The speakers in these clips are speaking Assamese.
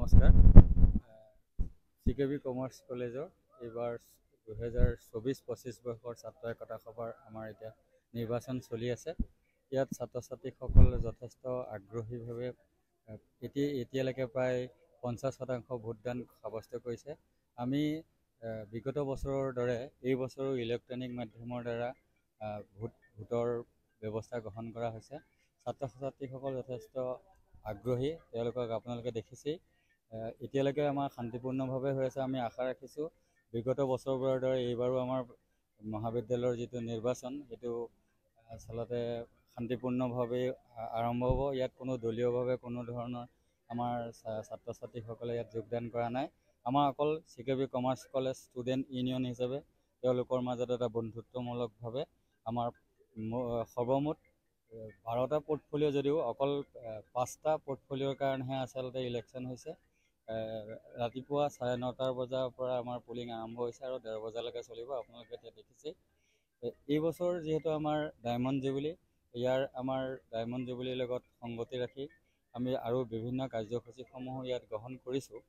নমস্কাৰ চিকেবি কমাৰ্চ কলেজৰ এইবাৰ 2024-25 বৰ্ষৰ ছাত্ৰ একতা সভাৰ আমাৰ এতিয়া নিৰ্বাচন চলি আছে। ইয়াত ছাত্ৰ-ছাত্ৰীসকল যথেষ্ট আগ্ৰহীভাৱে এতিয়ালৈকে প্ৰায় 50% ভোটদান সাব্যস্ত কৰিছে। আমি বিগত বছৰৰ দৰে এই বছৰো ইলেক্ট্ৰনিক মাধ্যমৰ দ্বাৰা ভোটৰ ব্যৱস্থা গ্ৰহণ কৰা হৈছে। ছাত্ৰ-ছাত্ৰীসকল যথেষ্ট আগ্ৰহী, তেওঁলোকক আপোনালোকে দেখিছেই। এতিয়ালৈকে আমাৰ শান্তিপূৰ্ণভাৱে হৈ আছে। আমি আশা ৰাখিছোঁ বিগত বছৰবোৰৰ দৰে এইবাৰো আমাৰ মহাবিদ্যালয়ৰ যিটো নিৰ্বাচন সেইটো আচলতে শান্তিপূৰ্ণভাৱে আৰম্ভ হ'ব। ইয়াত কোনো দলীয়ভাৱে কোনো ধৰণৰ আমাৰ ছাত্ৰ-ছাত্ৰীসকলে ইয়াত যোগদান কৰা নাই। আমাৰ অকল চিকেবি কমাৰ্চ কলেজ ষ্টুডেণ্ট ইউনিয়ন হিচাপে তেওঁলোকৰ মাজত এটা বন্ধুত্বমূলকভাৱে আমাৰ সৰ্বমুঠ 12টা পৰ্টফলিঅ' যদিও অকল 5টা পৰ্টফলিঅ'ৰ কাৰণেহে আচলতে ইলেকশ্যন হৈছে। ৰাতিপুৱা 9:30 বজাৰ পৰা আমাৰ পুলিং আৰম্ভ হৈছে আৰু 1:30 বজালৈকে চলিব। আপোনালোকে এতিয়া দেখিছেই। এই বছৰ যিহেতু আমাৰ ডায়মণ্ড জুবিলি, আমাৰ ডায়মণ্ড জুবিলিৰ লগত সংগতি ৰাখি আমি আৰু বিভিন্ন কাৰ্যসূচীসমূহো ইয়াত গ্ৰহণ কৰিছোঁ।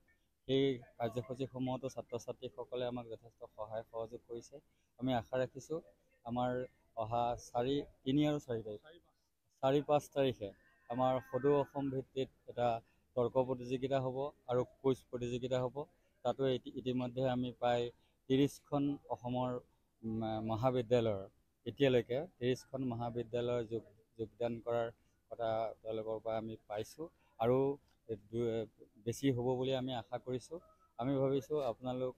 সেই কাৰ্যসূচীসমূহতো ছাত্ৰ-ছাত্ৰীসকলে আমাক যথেষ্ট সহায় সহযোগ কৰিছে। আমি আশা ৰাখিছোঁ আমাৰ অহা 4-5 তাৰিখে আমাৰ সদৌ অসম ভিত্তিত এটা তৰ্ক প্ৰতিযোগিতা হ'ব আৰু কুইজ প্ৰতিযোগিতা হ'ব। তাতো ইতিমধ্যে আমি প্ৰায় 30খন অসমৰ মহাবিদ্যালয়ৰ এতিয়ালৈকে 30খন মহাবিদ্যালয় যোগদান কৰাৰ কথা তেওঁলোকৰ পৰা আমি পাইছোঁ আৰু বেছি হ'ব বুলি আমি আশা কৰিছোঁ। আমি ভাবিছোঁ আপোনালোক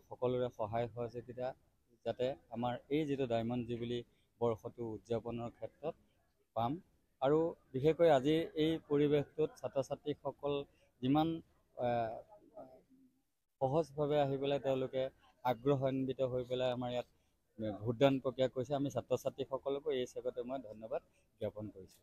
সকলোৰে সহায় সহযোগিতা যাতে আমাৰ এই যিটো ডায়মণ্ড জুবিলি বৰ্ষটো উদযাপনৰ ক্ষেত্ৰত পাম। আৰু বিশেষকৈ আজিৰ এই পৰিৱেশটোত ছাত্ৰ-ছাত্ৰীসকল যিমান সহজভাৱে আহি পেলাই তেওঁলোকে আগ্ৰহান্বিত হৈ পেলাই আমাৰ ইয়াত ভোটদান প্ৰক্ৰিয়া কৰিছে। আমি ছাত্ৰ-ছাত্ৰীসকলকো এই হিচাপতে মই ধন্যবাদ জ্ঞাপন কৰিছোঁ।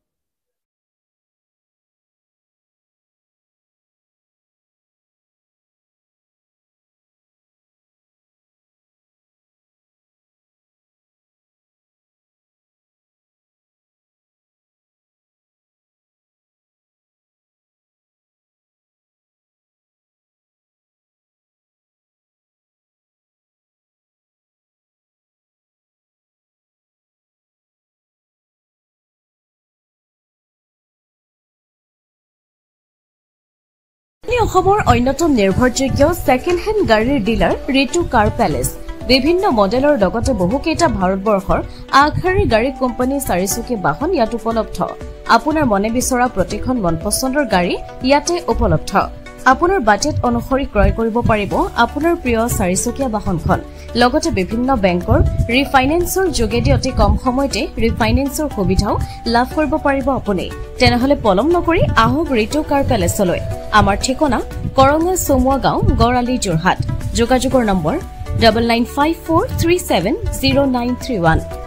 অসমৰ অন্যতম নিৰ্ভৰযোগ্য ছেকেণ্ড হেণ্ড গাড়ীৰ ডিলাৰ ৰিতু কাৰ পেলেচ। বিভিন্ন মডেলৰ লগতে বহুকেইটা ভাৰতবৰ্ষৰ আগশাৰীৰ গাড়ী কোম্পানী চাৰিচকীয়া বাহন ইয়াত উপলব্ধ। আপোনাৰ মনে বিচৰা প্ৰতিখন মন পচন্দৰ গাড়ী ইয়াতে উপলব্ধ। আপোনাৰ বাজেট অনুসৰি ক্ৰয় কৰিব পাৰিব আপোনাৰ প্ৰিয় চাৰিচকীয়া বাহনখন। লগতে বিভিন্ন বেংকৰ ৰিফাইনেন্সৰ যোগেদি অতি কম সময়তে ৰিফাইনেন্সৰ সুবিধাও লাভ কৰিব পাৰিব আপুনি। তেনেহলে পলম নকৰি আহক ৰিতু কাৰ পেলেচলৈ। আমাৰ ঠিকনা কৰঙা চমুৱা গাঁও, গড়আলি, যোৰহাট। যোগাযোগৰ নম্বৰ 9954370931।